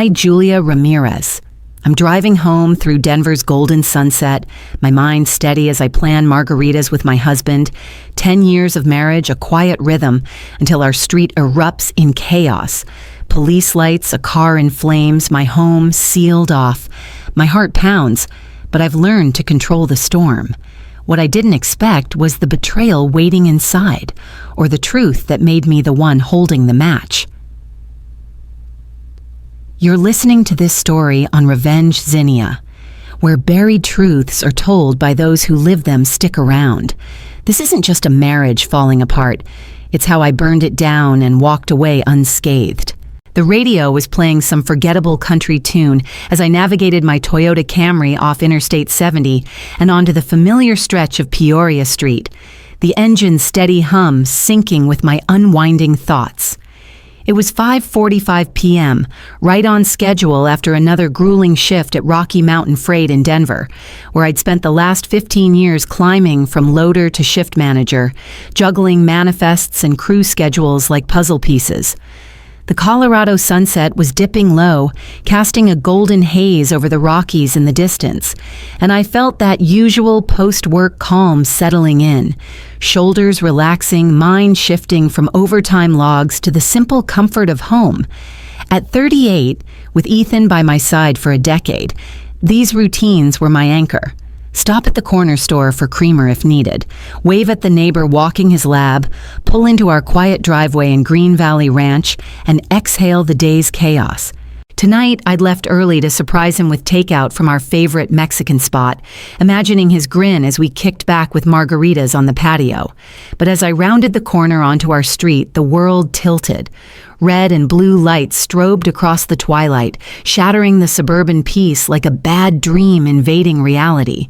I, Julia Ramirez. I'm driving home through Denver's golden sunset, my mind steady as I plan margaritas with my husband. 10 years of marriage, a quiet rhythm, until our street erupts in chaos. Police lights, a car in flames, my home sealed off. My heart pounds, but I've learned to control the storm. What I didn't expect was the betrayal waiting inside, or the truth that made me the one holding the match. You're listening to this story on Renvenge Zinnia, where buried truths are told by those who live them stick around. This isn't just a marriage falling apart. It's how I burned it down and walked away unscathed. The radio was playing some forgettable country tune as I navigated my Toyota Camry off Interstate 70 and onto the familiar stretch of Peoria Street, the engine's steady hum syncing with my unwinding thoughts. It was 5:45 p.m., right on schedule after another grueling shift at Rocky Mountain Freight in Denver, where I'd spent the last 15 years climbing from loader to shift manager, juggling manifests and crew schedules like puzzle pieces. The Colorado sunset was dipping low, casting a golden haze over the Rockies in the distance, and I felt that usual post-work calm settling in, shoulders relaxing, mind shifting from overtime logs to the simple comfort of home. At 38, with Ethan by my side for a decade, these routines were my anchor. Stop at the corner store for creamer if needed, wave at the neighbor walking his lab, pull into our quiet driveway in Green Valley Ranch, and exhale the day's chaos. Tonight, I'd left early to surprise him with takeout from our favorite Mexican spot, imagining his grin as we kicked back with margaritas on the patio. But as I rounded the corner onto our street, the world tilted. Red and blue lights strobed across the twilight, shattering the suburban peace like a bad dream invading reality.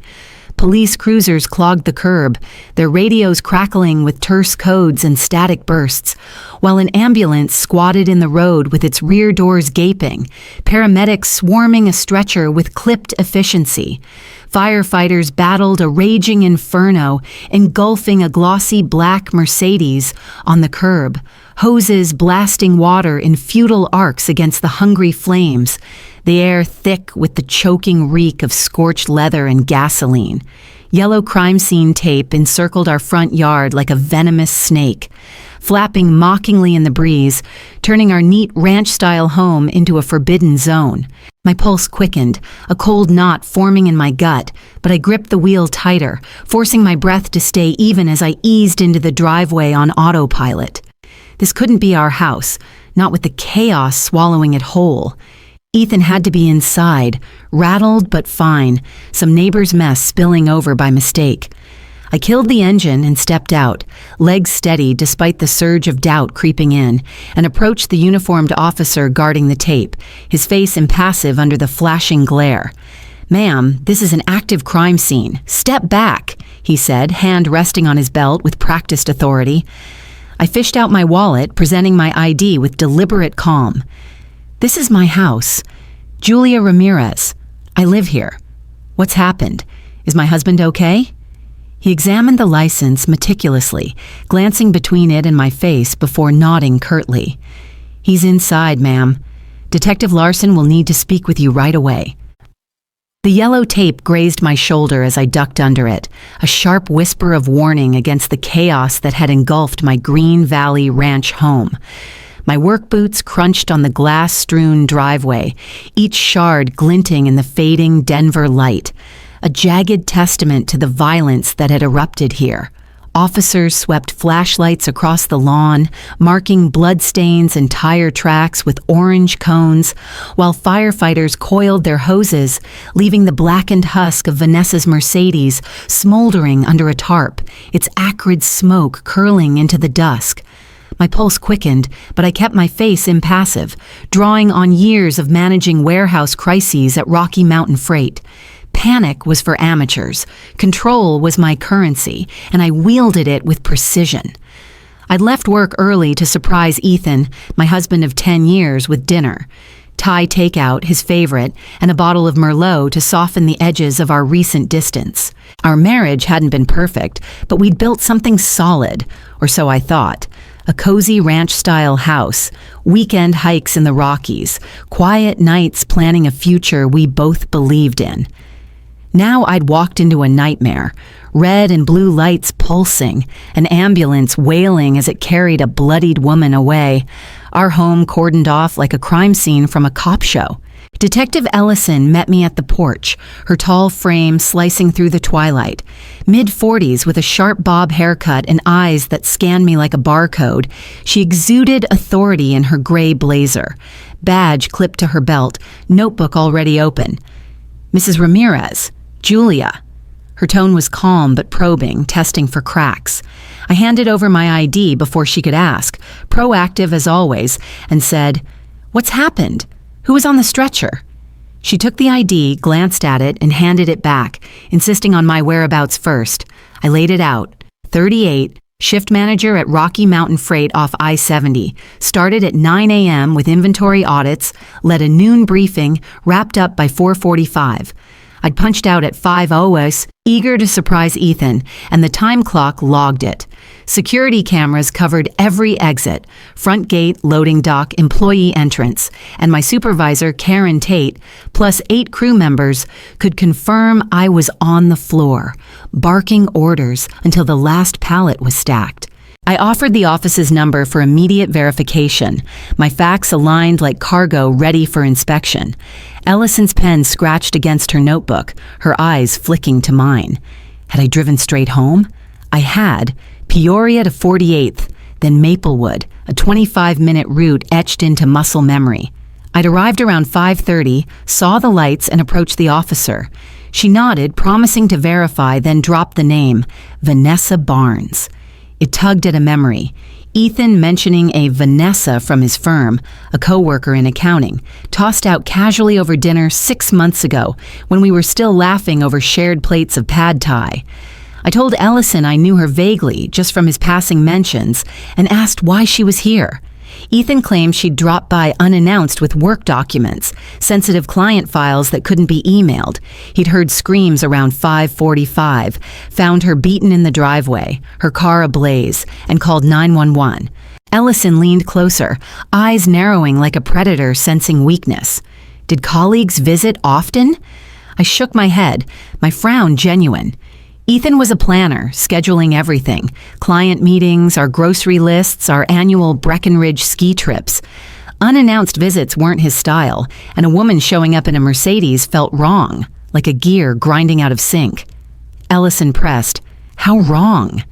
Police cruisers clogged the curb, their radios crackling with terse codes and static bursts, while an ambulance squatted in the road with its rear doors gaping, paramedics swarming a stretcher with clipped efficiency. Firefighters battled a raging inferno, engulfing a glossy black Mercedes on the curb, hoses blasting water in futile arcs against the hungry flames, the air thick with the choking reek of scorched leather and gasoline. Yellow crime scene tape encircled our front yard like a venomous snake, flapping mockingly in the breeze, turning our neat ranch-style home into a forbidden zone. My pulse quickened, a cold knot forming in my gut, but I gripped the wheel tighter, forcing my breath to stay even as I eased into the driveway on autopilot. This couldn't be our house, not with the chaos swallowing it whole. Ethan had to be inside, rattled but fine, some neighbor's mess spilling over by mistake. I killed the engine and stepped out, legs steady despite the surge of doubt creeping in, and approached the uniformed officer guarding the tape, his face impassive under the flashing glare. "Ma'am, this is an active crime scene. Step back," he said, hand resting on his belt with practiced authority. I fished out my wallet, presenting my ID with deliberate calm. "This is my house. Julia Ramirez. I live here. What's happened? Is my husband okay?" He examined the license meticulously, glancing between it and my face before nodding curtly. "He's inside, ma'am. Detective Larson will need to speak with you right away." The yellow tape grazed my shoulder as I ducked under it, a sharp whisper of warning against the chaos that had engulfed my Green Valley Ranch home. My work boots crunched on the glass-strewn driveway, each shard glinting in the fading Denver light, a jagged testament to the violence that had erupted here. Officers swept flashlights across the lawn, marking bloodstains and tire tracks with orange cones, while firefighters coiled their hoses, leaving the blackened husk of Vanessa's Mercedes smoldering under a tarp, its acrid smoke curling into the dusk. My pulse quickened, but I kept my face impassive, drawing on years of managing warehouse crises at Rocky Mountain Freight. Panic was for amateurs. Control was my currency, and I wielded it with precision. I'd left work early to surprise Ethan, my husband of 10 years, with dinner. Thai takeout, his favorite, and a bottle of Merlot to soften the edges of our recent distance. Our marriage hadn't been perfect, but we'd built something solid, or so I thought. A cozy ranch-style house, weekend hikes in the Rockies, quiet nights planning a future we both believed in. Now I'd walked into a nightmare, red and blue lights pulsing, an ambulance wailing as it carried a bloodied woman away, our home cordoned off like a crime scene from a cop show. Detective Ellison met me at the porch, her tall frame slicing through the twilight. Mid-40s with a sharp bob haircut and eyes that scanned me like a barcode, she exuded authority in her gray blazer. Badge clipped to her belt, notebook already open. "Mrs. Ramirez, Julia." Her tone was calm but probing, testing for cracks. I handed over my ID before she could ask, proactive as always, and said, "What's happened? Who was on the stretcher?" She took the ID, glanced at it, and handed it back, insisting on my whereabouts first. I laid it out. 38, shift manager at Rocky Mountain Freight off I-70. Started at 9 a.m. with inventory audits, led a noon briefing, wrapped up by 4:45. I'd punched out at 5 hours, eager to surprise Ethan, and the time clock logged it. Security cameras covered every exit, front gate, loading dock, employee entrance, and my supervisor, Karen Tate, plus 8 crew members, could confirm I was on the floor, barking orders until the last pallet was stacked. I offered the office's number for immediate verification, my facts aligned like cargo ready for inspection. Ellison's pen scratched against her notebook, her eyes flicking to mine. Had I driven straight home? I had. Peoria to 48th, then Maplewood, a 25-minute route etched into muscle memory. I'd arrived around 5:30, saw the lights, and approached the officer. She nodded, promising to verify, then dropped the name, Vanessa Barnes. It tugged at a memory. Ethan mentioning a Vanessa from his firm, a coworker in accounting, tossed out casually over dinner 6 months ago when we were still laughing over shared plates of pad thai. I told Ellison I knew her vaguely just from his passing mentions and asked why she was here. Ethan claimed she'd dropped by unannounced with work documents, sensitive client files that couldn't be emailed. He'd heard screams around 5:45, found her beaten in the driveway, her car ablaze, and called 911. Ellison leaned closer, eyes narrowing like a predator sensing weakness. Did colleagues visit often? I shook my head, my frown genuine. Ethan was a planner, scheduling everything. Client meetings, our grocery lists, our annual Breckenridge ski trips. Unannounced visits weren't his style, and a woman showing up in a Mercedes felt wrong, like a gear grinding out of sync. Ellison pressed, "How wrong?"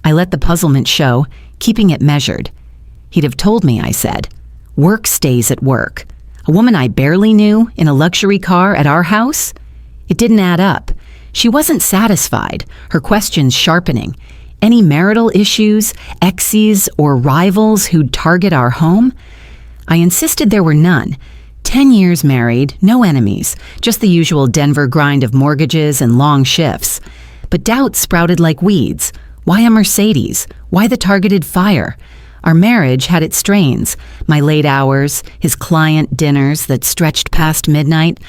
I let the puzzlement show, keeping it measured. He'd have told me, I said. Work stays at work. A woman I barely knew in a luxury car at our house? It didn't add up. She wasn't satisfied, her questions sharpening. Any marital issues, exes, or rivals who'd target our home? I insisted there were none. 10 years married, no enemies, just the usual Denver grind of mortgages and long shifts. But doubts sprouted like weeds. Why a Mercedes? Why the targeted fire? Our marriage had its strains, my late hours, his client dinners that stretched past midnight,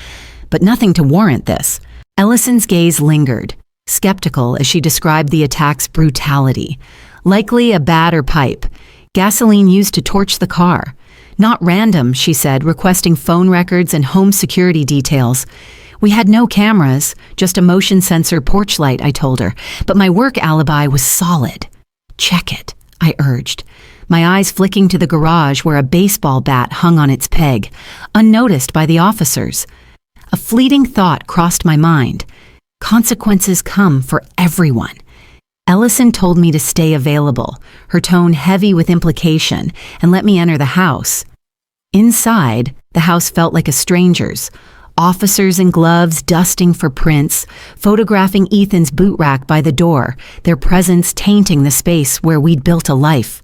but nothing to warrant this. Ellison's gaze lingered, skeptical as she described the attack's brutality. Likely a bat or pipe, gasoline used to torch the car. Not random, she said, requesting phone records and home security details. We had no cameras, just a motion sensor porch light, I told her, but my work alibi was solid. Check it, I urged, my eyes flicking to the garage where a baseball bat hung on its peg, unnoticed by the officers. A fleeting thought crossed my mind. Consequences come for everyone. Ellison told me to stay available, her tone heavy with implication, and let me enter the house. Inside, the house felt like a stranger's. Officers in gloves dusting for prints, photographing Ethan's boot rack by the door, their presence tainting the space where we'd built a life.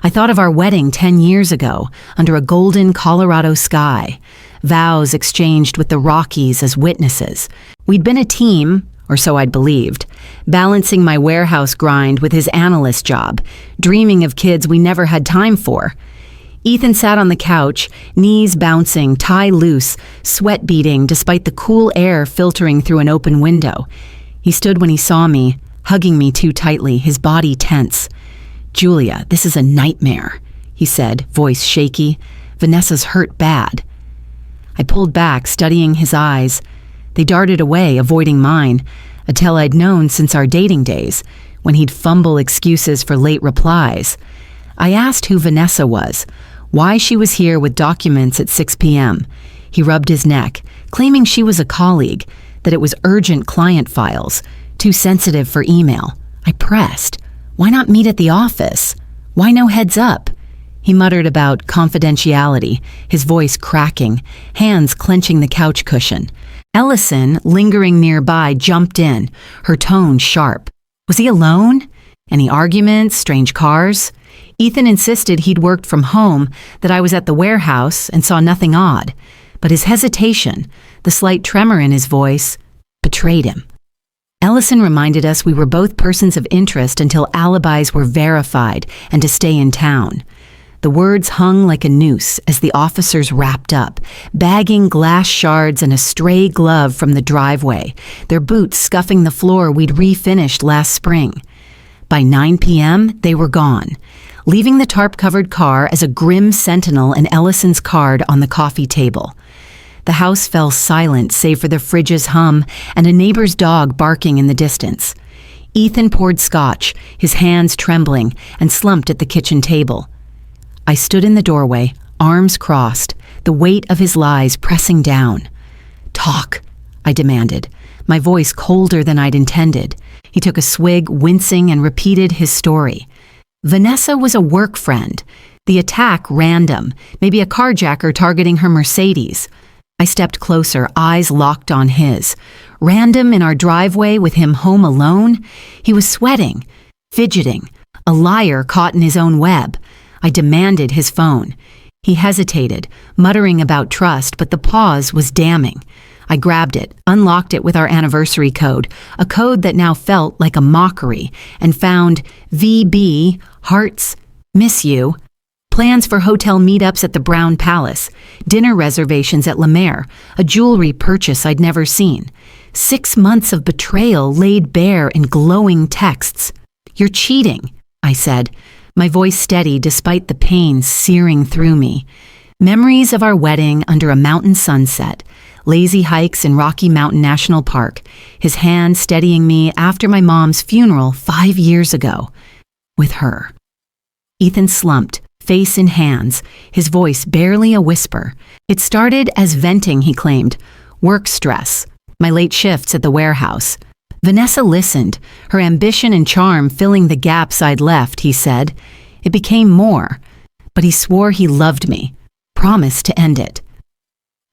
I thought of our wedding 10 years ago, under a golden Colorado sky. Vows exchanged with the Rockies as witnesses. We'd been a team, or so I'd believed, balancing my warehouse grind with his analyst job, dreaming of kids we never had time for. Ethan sat on the couch, knees bouncing, tie loose, sweat beading despite the cool air filtering through an open window. He stood when he saw me, hugging me too tightly, his body tense. "Julia, this is a nightmare," he said, voice shaky. "Vanessa's hurt bad." I pulled back, studying his eyes. They darted away, avoiding mine, a tale I'd known since our dating days, when he'd fumble excuses for late replies. I asked who Vanessa was, why she was here with documents at 6 p.m. He rubbed his neck, claiming she was a colleague, that it was urgent client files, too sensitive for email. I pressed. Why not meet at the office? Why no heads up? He muttered about confidentiality, his voice cracking, hands clenching the couch cushion. Ellison, lingering nearby, jumped in, her tone sharp. Was he alone? Any arguments, strange cars? Ethan insisted he'd worked from home, that I was at the warehouse and saw nothing odd. But his hesitation, the slight tremor in his voice, betrayed him. Ellison reminded us we were both persons of interest until alibis were verified and to stay in town. The words hung like a noose as the officers wrapped up, bagging glass shards and a stray glove from the driveway, their boots scuffing the floor we'd refinished last spring. By 9 p.m., they were gone, leaving the tarp-covered car as a grim sentinel and Ellison's card on the coffee table. The house fell silent save for the fridge's hum and a neighbor's dog barking in the distance. Ethan poured scotch, his hands trembling, and slumped at the kitchen table. I stood in the doorway, arms crossed, the weight of his lies pressing down. "Talk," I demanded, my voice colder than I'd intended. He took a swig, wincing, and repeated his story. Vanessa was a work friend. The attack random, maybe a carjacker targeting her Mercedes. I stepped closer, eyes locked on his. Random in our driveway with him home alone? He was sweating, fidgeting, a liar caught in his own web. I demanded his phone. He hesitated, muttering about trust, but the pause was damning. I grabbed it, unlocked it with our anniversary code, a code that now felt like a mockery, and found VB, hearts, miss you, plans for hotel meetups at the Brown Palace, dinner reservations at La Mer, a jewelry purchase I'd never seen. 6 months of betrayal laid bare in glowing texts. "You're cheating," I said, my voice steady despite the pain searing through me. Memories of our wedding under a mountain sunset, lazy hikes in Rocky Mountain National Park, his hand steadying me after my mom's funeral 5 years ago. With her. Ethan slumped, face in hands, his voice barely a whisper. It started as venting, he claimed. Work stress, my late shifts at the warehouse. Vanessa listened, her ambition and charm filling the gaps I'd left, he said. It became more, but he swore he loved me, promised to end it.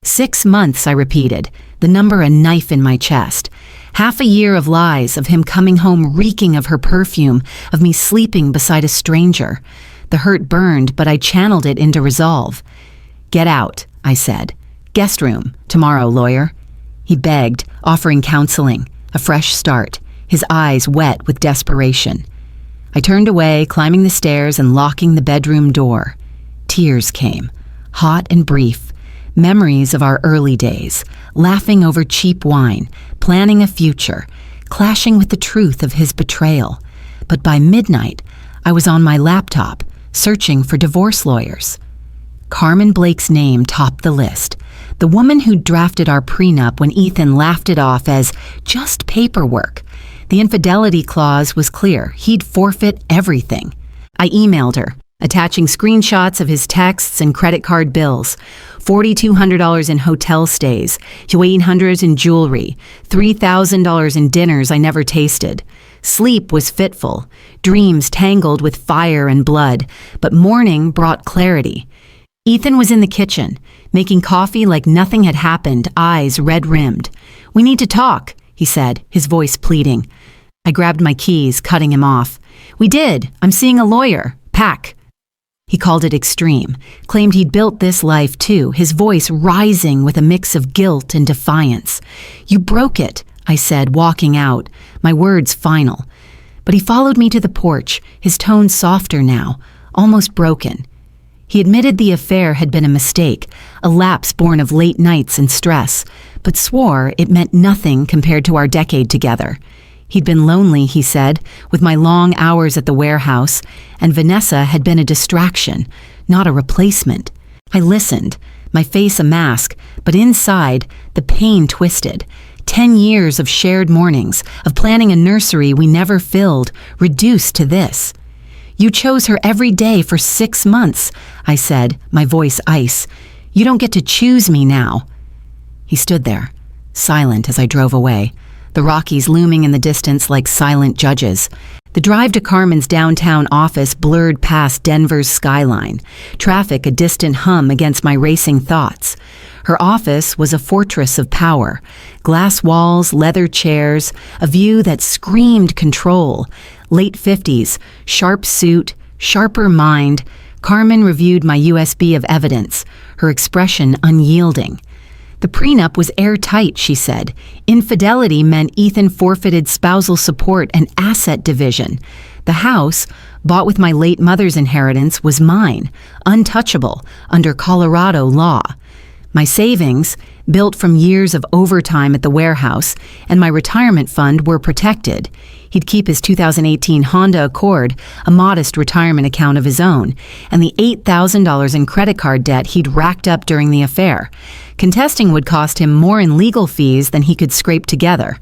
6 months, I repeated, the number a knife in my chest. Half a year of lies, of him coming home reeking of her perfume, of me sleeping beside a stranger. The hurt burned, but I channeled it into resolve. "Get out," I said. "Guest room, tomorrow, lawyer." He begged, offering counseling. A fresh start, his eyes wet with desperation. I turned away, climbing the stairs and locking the bedroom door. Tears came, hot and brief. Memories of our early days, laughing over cheap wine, planning a future, clashing with the truth of his betrayal. But by midnight, I was on my laptop, searching for divorce lawyers. Carmen Blake's name topped the list. The woman who drafted our prenup when Ethan laughed it off as just paperwork. The infidelity clause was clear. He'd forfeit everything. I emailed her, attaching screenshots of his texts and credit card bills. $4,200 in hotel stays, $800 in jewelry, $3,000 in dinners I never tasted. Sleep was fitful, dreams tangled with fire and blood, but morning brought clarity. Ethan was in the kitchen, making coffee like nothing had happened, eyes red-rimmed. "We need to talk," he said, his voice pleading. I grabbed my keys, cutting him off. "We did. I'm seeing a lawyer. Pack." He called it extreme, claimed he'd built this life too, his voice rising with a mix of guilt and defiance. "You broke it," I said, walking out, my words final. But he followed me to the porch, his tone softer now, almost broken. He admitted the affair had been a mistake, a lapse born of late nights and stress, but swore it meant nothing compared to our decade together. He'd been lonely, he said, with my long hours at the warehouse, and Vanessa had been a distraction, not a replacement. I listened, my face a mask, but inside, the pain twisted. 10 years of shared mornings, of planning a nursery we never filled, reduced to this. You chose her every day for 6 months, I said, my voice ice. You don't get to choose me now. He stood there, silent as I drove away, the Rockies looming in the distance like silent judges. The drive to Carmen's downtown office blurred past Denver's skyline, traffic a distant hum against my racing thoughts. Her office was a fortress of power, glass walls, leather chairs, a view that screamed control. Late 50s, sharp suit, sharper mind. Carmen reviewed my USB of evidence, her expression unyielding. The prenup was airtight, she said. Infidelity meant Ethan forfeited spousal support and asset division. The house, bought with my late mother's inheritance, was mine, untouchable, under Colorado law. My savings, built from years of overtime at the warehouse, and my retirement fund were protected. He'd keep his 2018 Honda Accord, a modest retirement account of his own, and the $8,000 in credit card debt he'd racked up during the affair. Contesting would cost him more in legal fees than he could scrape together.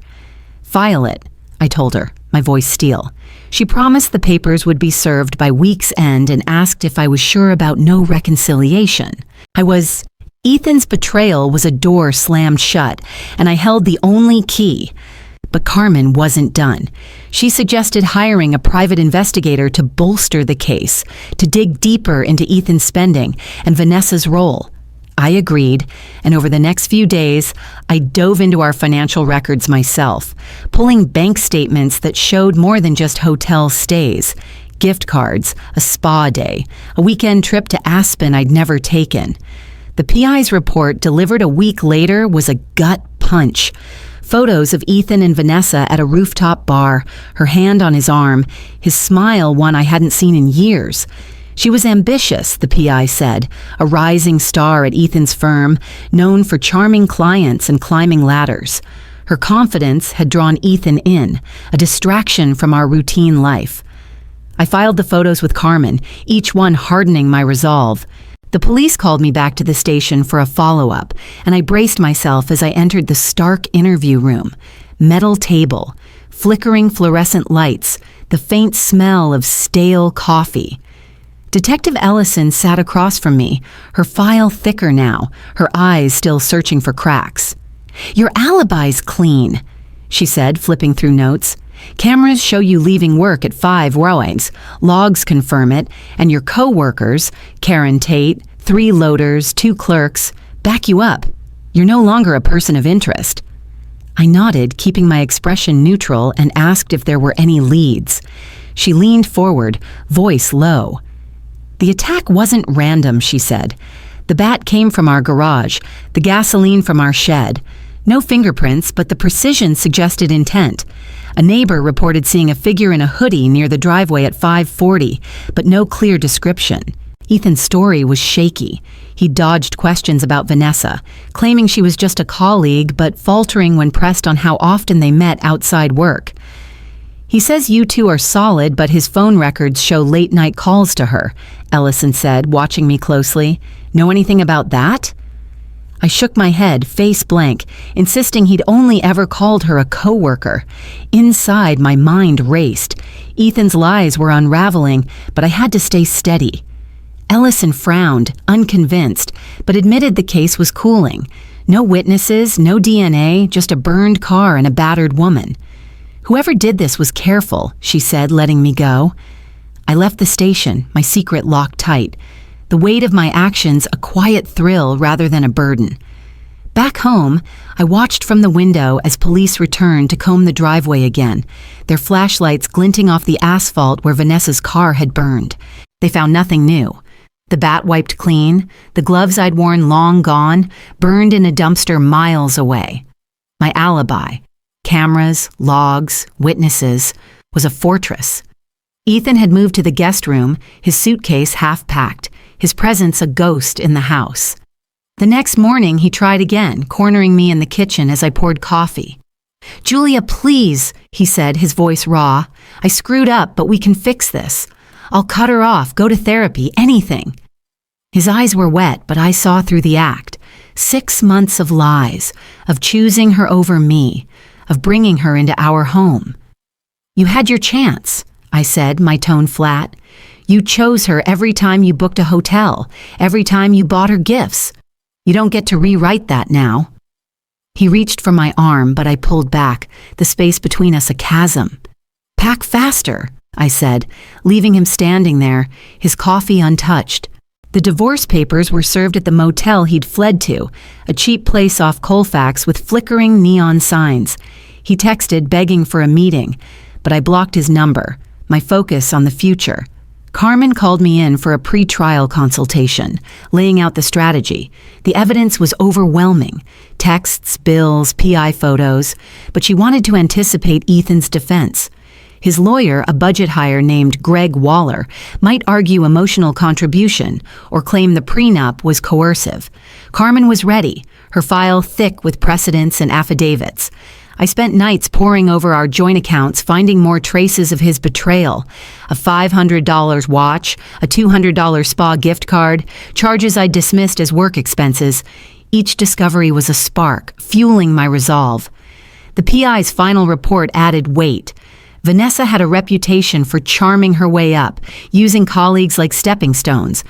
File it, I told her, my voice steel. She promised the papers would be served by week's end and asked if I was sure about no reconciliation. I was. Ethan's betrayal was a door slammed shut, and I held the only key. But Carmen wasn't done. She suggested hiring a private investigator to bolster the case, to dig deeper into Ethan's spending and Vanessa's role. I agreed, and over the next few days, I dove into our financial records myself, pulling bank statements that showed more than just hotel stays, gift cards, a spa day, a weekend trip to Aspen I'd never taken. The PI's report, delivered a week later, was a gut punch. Photos of Ethan and Vanessa at a rooftop bar, her hand on his arm, his smile one I hadn't seen in years. She was ambitious, the PI said, a rising star at Ethan's firm, known for charming clients and climbing ladders. Her confidence had drawn Ethan in, a distraction from our routine life. I filed the photos with Carmen, each one hardening my resolve. The police called me back to the station for a follow-up, and I braced myself as I entered the stark interview room. Metal table, flickering fluorescent lights, the faint smell of stale coffee. Detective Ellison sat across from me, her file thicker now, her eyes still searching for cracks. "Your alibi's clean," she said, flipping through notes. "Cameras show you leaving work at 5 rowings. Logs confirm it, and your co-workers, Karen Tate, 3 loaders, 2 clerks, back you up. You're no longer a person of interest." I nodded, keeping my expression neutral, and asked if there were any leads. She leaned forward, voice low. "The attack wasn't random," she said. "The bat came from our garage, the gasoline from our shed. No fingerprints, but the precision suggested intent. A neighbor reported seeing a figure in a hoodie near the driveway at 5:40, but no clear description. Ethan's story was shaky. He dodged questions about Vanessa, claiming she was just a colleague, but faltering when pressed on how often they met outside work. "He says you two are solid, but his phone records show late-night calls to her," Ellison said, watching me closely. "Know anything about that?" I shook my head, face blank, insisting he'd only ever called her a coworker. Inside, my mind raced. Ethan's lies were unraveling, but I had to stay steady. Ellison frowned, unconvinced, but admitted the case was cooling. No witnesses, no DNA, just a burned car and a battered woman. "Whoever did this was careful," she said, letting me go. I left the station, my secret locked tight. The weight of my actions a quiet thrill rather than a burden. Back home, I watched from the window as police returned to comb the driveway again, their flashlights glinting off the asphalt where Vanessa's car had burned. They found nothing new. The bat wiped clean, the gloves I'd worn long gone, burned in a dumpster miles away. My alibi, cameras, logs, witnesses, was a fortress. Ethan had moved to the guest room, his suitcase half-packed, his presence a ghost in the house. The next morning, he tried again, cornering me in the kitchen as I poured coffee. "Julia, please," he said, his voice raw. "I screwed up, but we can fix this. I'll cut her off, go to therapy, anything." His eyes were wet, but I saw through the act. 6 months of lies, of choosing her over me, of bringing her into our home. "You had your chance," I said, my tone flat. "You chose her every time you booked a hotel, every time you bought her gifts. You don't get to rewrite that now." He reached for my arm, but I pulled back, the space between us a chasm. "Pack faster," I said, leaving him standing there, his coffee untouched. The divorce papers were served at the motel he'd fled to, a cheap place off Colfax with flickering neon signs. He texted begging for a meeting, but I blocked his number, my focus on the future. Carmen called me in for a pre-trial consultation, laying out the strategy. The evidence was overwhelming. Texts, bills, PI photos, but she wanted to anticipate Ethan's defense. His lawyer, a budget hire named Greg Waller, might argue emotional contribution or claim the prenup was coercive. Carmen was ready, her file thick with precedents and affidavits. I spent nights poring over our joint accounts, finding more traces of his betrayal. A $500 watch, a $200 spa gift card, charges I dismissed as work expenses. Each discovery was a spark, fueling my resolve. The PI's final report added weight. Vanessa had a reputation for charming her way up, using colleagues like stepping stones.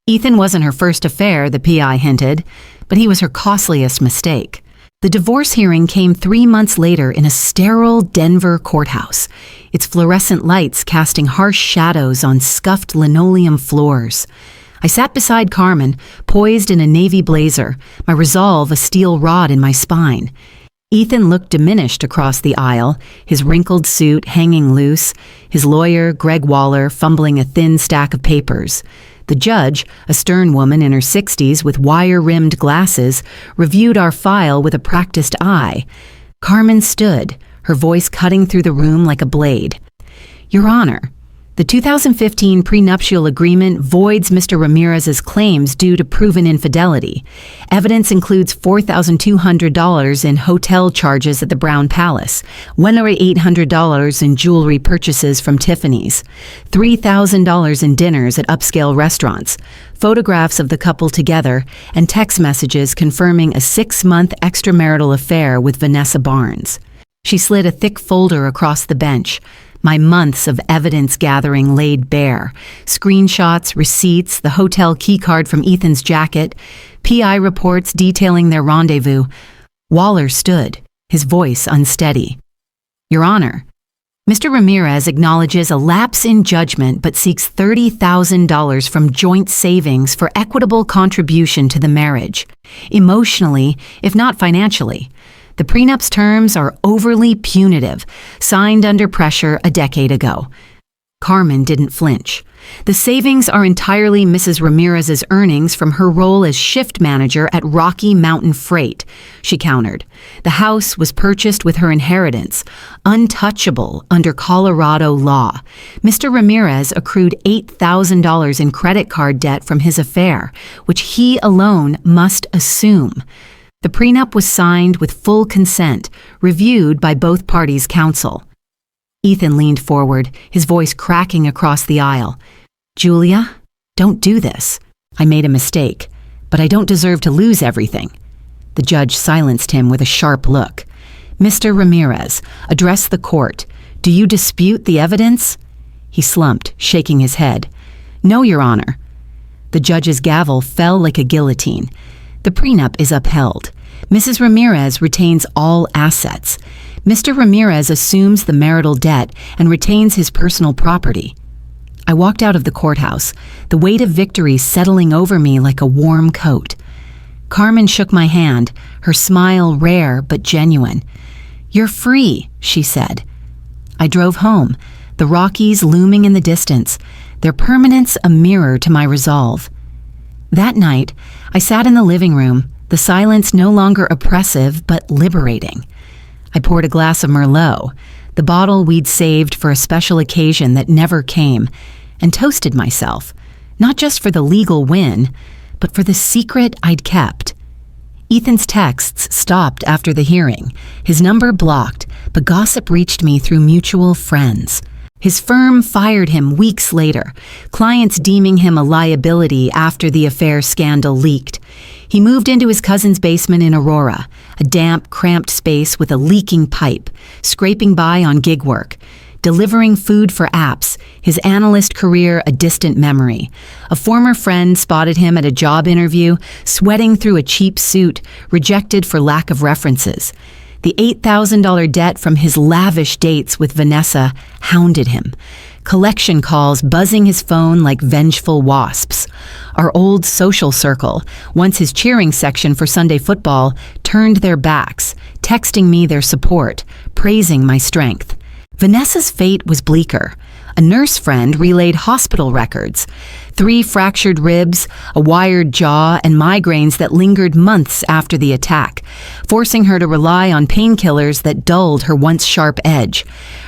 Ethan wasn't her first affair, the PI hinted, but he was her costliest mistake. The divorce hearing came 3 months later in a sterile Denver courthouse, its fluorescent lights casting harsh shadows on scuffed linoleum floors. I sat beside Carmen, poised in a navy blazer, my resolve a steel rod in my spine. Ethan looked diminished across the aisle, his wrinkled suit hanging loose, his lawyer, Greg Waller, fumbling a thin stack of papers. The judge, a stern woman in her 60s with wire-rimmed glasses, reviewed our file with a practiced eye. Carmen stood, her voice cutting through the room like a blade. "Your Honor, the 2015 prenuptial agreement voids Mr. Ramirez's claims due to proven infidelity. Evidence includes $4,200 in hotel charges at the Brown Palace, $1,800 in jewelry purchases from Tiffany's, $3,000 in dinners at upscale restaurants, photographs of the couple together, and text messages confirming a 6-month extramarital affair with Vanessa Barnes." She slid a thick folder across the bench. My months of evidence gathering laid bare. Screenshots, receipts, the hotel keycard from Ethan's jacket, PI reports detailing their rendezvous. Waller stood, his voice unsteady. "Your Honor, Mr. Ramirez acknowledges a lapse in judgment but seeks $30,000 from joint savings for equitable contribution to the marriage, emotionally, if not financially. The prenup's terms are overly punitive, signed under pressure a decade ago." Carmen didn't flinch. "The savings are entirely Mrs. Ramirez's earnings from her role as shift manager at Rocky Mountain Freight," she countered. "The house was purchased with her inheritance, untouchable under Colorado law. Mr. Ramirez accrued $8,000 in credit card debt from his affair, which he alone must assume. The prenup was signed with full consent, reviewed by both parties' counsel." Ethan leaned forward, his voice cracking across the aisle. "Julia, don't do this. I made a mistake, but I don't deserve to lose everything." The judge silenced him with a sharp look. "Mr. Ramirez, address the court. Do you dispute the evidence?" He slumped, shaking his head. "No, Your Honor." The judge's gavel fell like a guillotine. "The prenup is upheld. Mrs. Ramirez retains all assets. Mr. Ramirez assumes the marital debt and retains his personal property." I walked out of the courthouse, the weight of victory settling over me like a warm coat. Carmen shook my hand, her smile rare but genuine. "You're free," she said. I drove home, the Rockies looming in the distance, their permanence a mirror to my resolve. That night, I sat in the living room, the silence no longer oppressive but liberating. I poured a glass of Merlot, the bottle we'd saved for a special occasion that never came, and toasted myself, not just for the legal win, but for the secret I'd kept. Ethan's texts stopped after the hearing, his number blocked, but gossip reached me through mutual friends. His firm fired him weeks later, clients deeming him a liability after the affair scandal leaked. He moved into his cousin's basement in Aurora, a damp, cramped space with a leaking pipe, scraping by on gig work. Delivering food for apps, his analyst career a distant memory. A former friend spotted him at a job interview, sweating through a cheap suit, rejected for lack of references. The $8,000 debt from his lavish dates with Vanessa hounded him. Collection calls buzzing his phone like vengeful wasps. Our old social circle, once his cheering section for Sunday football, turned their backs, texting me their support, praising my strength. Vanessa's fate was bleaker. A nurse friend relayed hospital records. 3 fractured ribs, a wired jaw, and migraines that lingered months after the attack, forcing her to rely on painkillers that dulled her once sharp edge.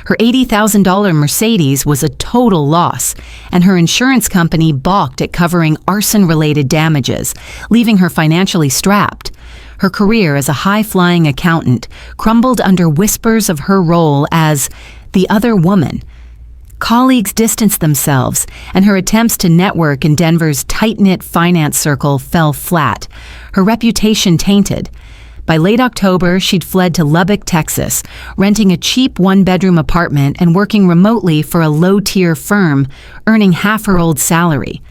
Her $80,000 Mercedes was a total loss, and her insurance company balked at covering arson-related damages, leaving her financially strapped. Her career as a high-flying accountant crumbled under whispers of her role as the other woman. Colleagues distanced themselves, and her attempts to network in Denver's tight-knit finance circle fell flat, her reputation tainted. By late October, she'd fled to Lubbock, Texas, renting a cheap one-bedroom apartment and working remotely for a low-tier firm, earning half her old salary.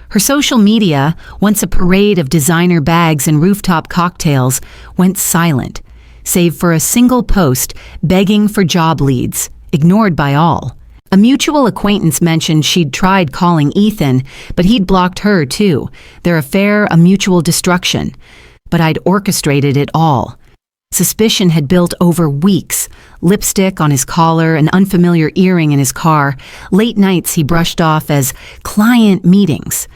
Her social media, once a parade of designer bags and rooftop cocktails, went silent, save for a single post begging for job leads, ignored by all. A mutual acquaintance mentioned she'd tried calling Ethan, but he'd blocked her too, their affair a mutual destruction. But I'd orchestrated it all. Suspicion had built over weeks. Lipstick on his collar, an unfamiliar earring in his car, late nights he brushed off as client meetings.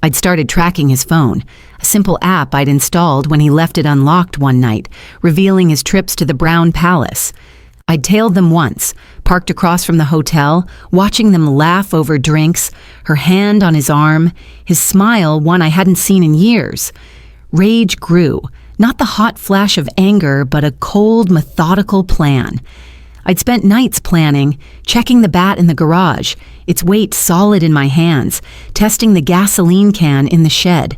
I'd started tracking his phone, a simple app I'd installed when he left it unlocked one night, revealing his trips to the Brown Palace. I'd tailed them once, parked across from the hotel, watching them laugh over drinks, her hand on his arm, his smile one I hadn't seen in years. Rage grew, not the hot flash of anger, but a cold, methodical plan. I'd spent nights planning, checking the bat in the garage, its weight solid in my hands, testing the gasoline can in the shed.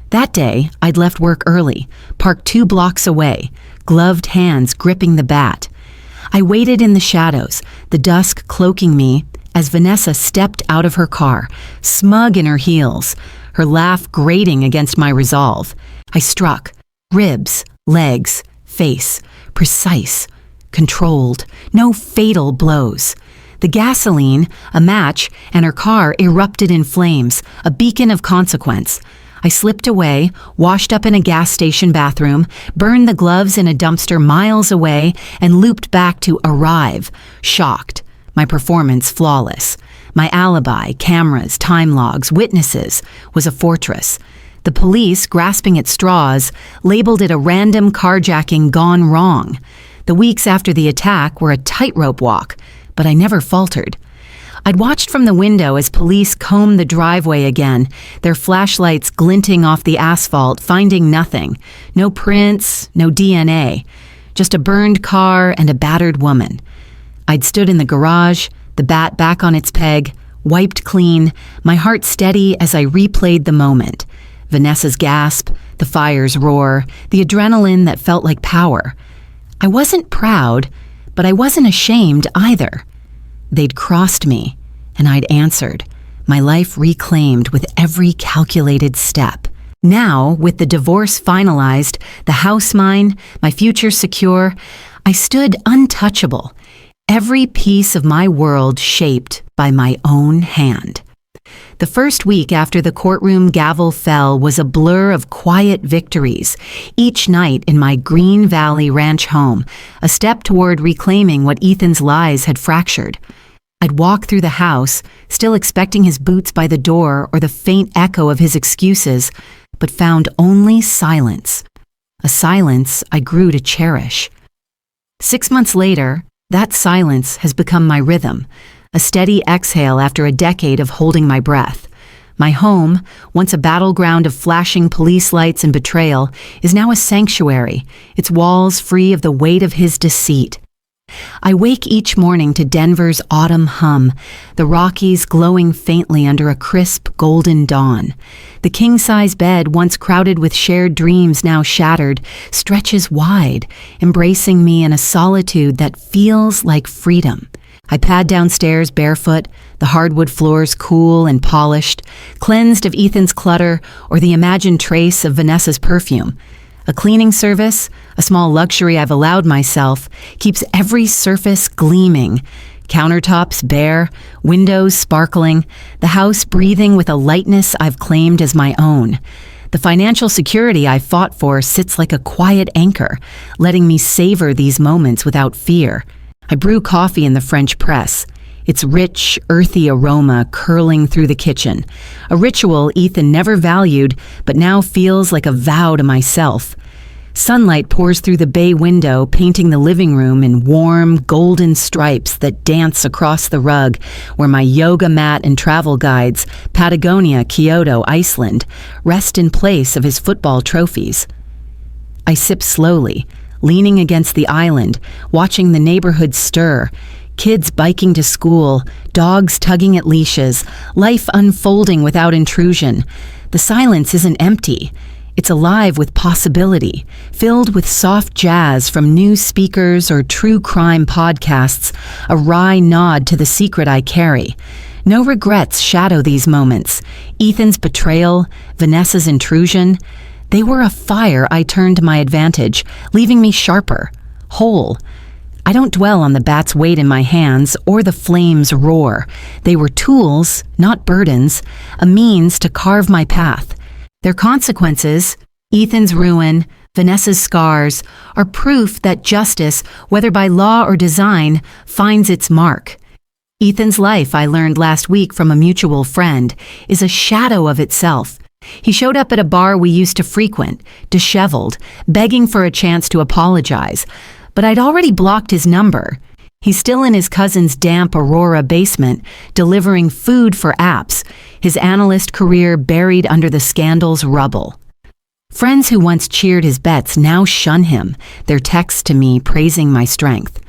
That day, I'd left work early, parked 2 blocks away, gloved hands gripping the bat. I waited in the shadows, the dusk cloaking me, as Vanessa stepped out of her car, smug in her heels, her laugh grating against my resolve. I struck. Ribs, legs, face, precise, controlled, no fatal blows. The gasoline, a match, and her car erupted in flames, a beacon of consequence. I slipped away, washed up in a gas station bathroom, burned the gloves in a dumpster miles away, and looped back to arrive, shocked. My performance flawless. My alibi, cameras, time logs, witnesses, was a fortress. The police, grasping at straws, labeled it a random carjacking gone wrong. The weeks after the attack were a tightrope walk, but I never faltered. I'd watched from the window as police combed the driveway again, their flashlights glinting off the asphalt, finding nothing. No prints, no DNA. Just a burned car and a battered woman. I'd stood in the garage, the bat back on its peg, wiped clean, my heart steady as I replayed the moment. Vanessa's gasp, the fire's roar, the adrenaline that felt like power. I wasn't proud, but I wasn't ashamed either. They'd crossed me, and I'd answered, my life reclaimed with every calculated step. Now, with the divorce finalized, the house mine, my future secure, I stood untouchable, every piece of my world shaped by my own hand. The first week after the courtroom gavel fell was a blur of quiet victories, each night in my Green Valley ranch home, a step toward reclaiming what Ethan's lies had fractured. I'd walk through the house, still expecting his boots by the door or the faint echo of his excuses, but found only silence. A silence I grew to cherish. 6 months later, that silence has become my rhythm, a steady exhale after a decade of holding my breath. My home, once a battleground of flashing police lights and betrayal, is now a sanctuary, its walls free of the weight of his deceit. I wake each morning to Denver's autumn hum, the Rockies glowing faintly under a crisp, golden dawn. The king-size bed, once crowded with shared dreams now shattered, stretches wide, embracing me in a solitude that feels like freedom. I pad downstairs barefoot, the hardwood floors cool and polished, cleansed of Ethan's clutter or the imagined trace of Vanessa's perfume. A cleaning service, a small luxury I've allowed myself, keeps every surface gleaming. Countertops bare, windows sparkling, the house breathing with a lightness I've claimed as my own. The financial security I fought for sits like a quiet anchor, letting me savor these moments without fear. I brew coffee in the French press, its rich, earthy aroma curling through the kitchen, a ritual Ethan never valued but now feels like a vow to myself. Sunlight pours through the bay window, painting the living room in warm, golden stripes that dance across the rug where my yoga mat and travel guides, Patagonia, Kyoto, Iceland, rest in place of his football trophies. I sip slowly, leaning against the island, watching the neighborhood stir, kids biking to school, dogs tugging at leashes, life unfolding without intrusion. The silence isn't empty. It's alive with possibility, filled with soft jazz from new speakers or true crime podcasts, a wry nod to the secret I carry. No regrets shadow these moments. Ethan's betrayal, Vanessa's intrusion, they were a fire I turned to my advantage, leaving me sharper, whole. I don't dwell on the bat's weight in my hands or the flame's roar. They were tools, not burdens, a means to carve my path. Their consequences, Ethan's ruin, Vanessa's scars, are proof that justice, whether by law or design, finds its mark. Ethan's life, I learned last week from a mutual friend, is a shadow of itself. He showed up at a bar we used to frequent, disheveled, begging for a chance to apologize. But I'd already blocked his number. He's still in his cousin's damp Aurora basement, delivering food for apps, his analyst career buried under the scandal's rubble. Friends who once cheered his bets now shun him, their texts to me praising my strength.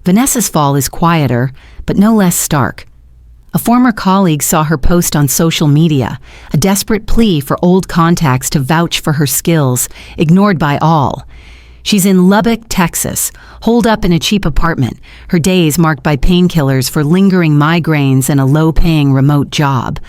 Vanessa's fall is quieter, but no less stark. A former colleague saw her post on social media, a desperate plea for old contacts to vouch for her skills, ignored by all. She's in Lubbock, Texas, holed up in a cheap apartment, her days marked by painkillers for lingering migraines and a low-paying remote job.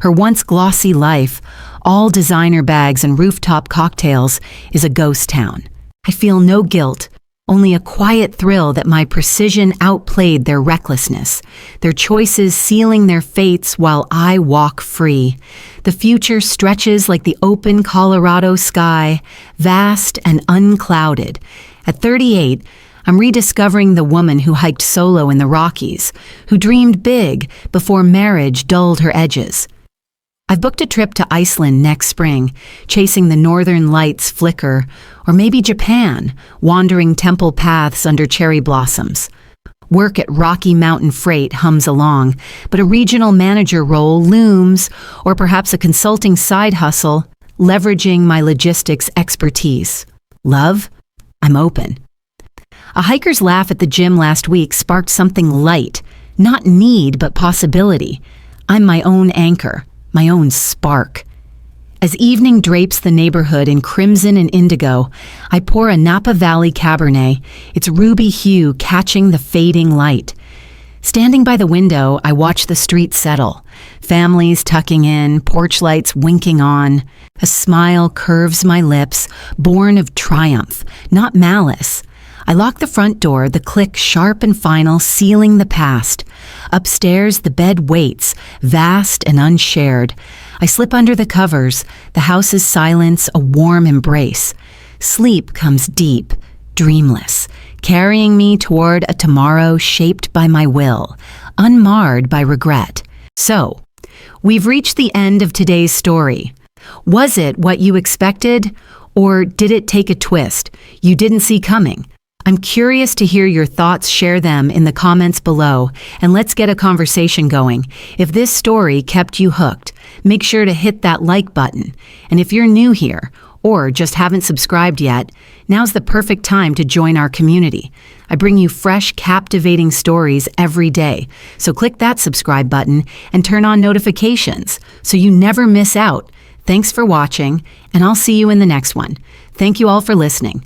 Her once glossy life, all designer bags and rooftop cocktails, is a ghost town. I feel no guilt, only a quiet thrill that my precision outplayed their recklessness, their choices sealing their fates while I walk free. The future stretches like the open Colorado sky, vast and unclouded. At 38, I'm rediscovering the woman who hiked solo in the Rockies, who dreamed big before marriage dulled her edges. I've booked a trip to Iceland next spring, chasing the northern lights flicker, or maybe Japan, wandering temple paths under cherry blossoms. Work at Rocky Mountain Freight hums along, but a regional manager role looms, or perhaps a consulting side hustle, leveraging my logistics expertise. Love? I'm open. A hiker's laugh at the gym last week sparked something light, not need but possibility. I'm my own anchor, my own spark. As evening drapes the neighborhood in crimson and indigo, I pour a Napa Valley Cabernet, its ruby hue catching the fading light. Standing by the window, I watch the street settle. Families tucking in, porch lights winking on. A smile curves my lips, born of triumph, not malice. I lock the front door, the click sharp and final, sealing the past. Upstairs, the bed waits, vast and unshared. I slip under the covers, the house's silence a warm embrace. Sleep comes deep, dreamless, carrying me toward a tomorrow shaped by my will, unmarred by regret. So, we've reached the end of today's story. Was it what you expected, or did it take a twist you didn't see coming? I'm curious to hear your thoughts. Share them in the comments below, and let's get a conversation going. If this story kept you hooked, make sure to hit that like button. And if you're new here, or just haven't subscribed yet, now's the perfect time to join our community. I bring you fresh, captivating stories every day, so click that subscribe button and turn on notifications so you never miss out. Thanks for watching, and I'll see you in the next one. Thank you all for listening.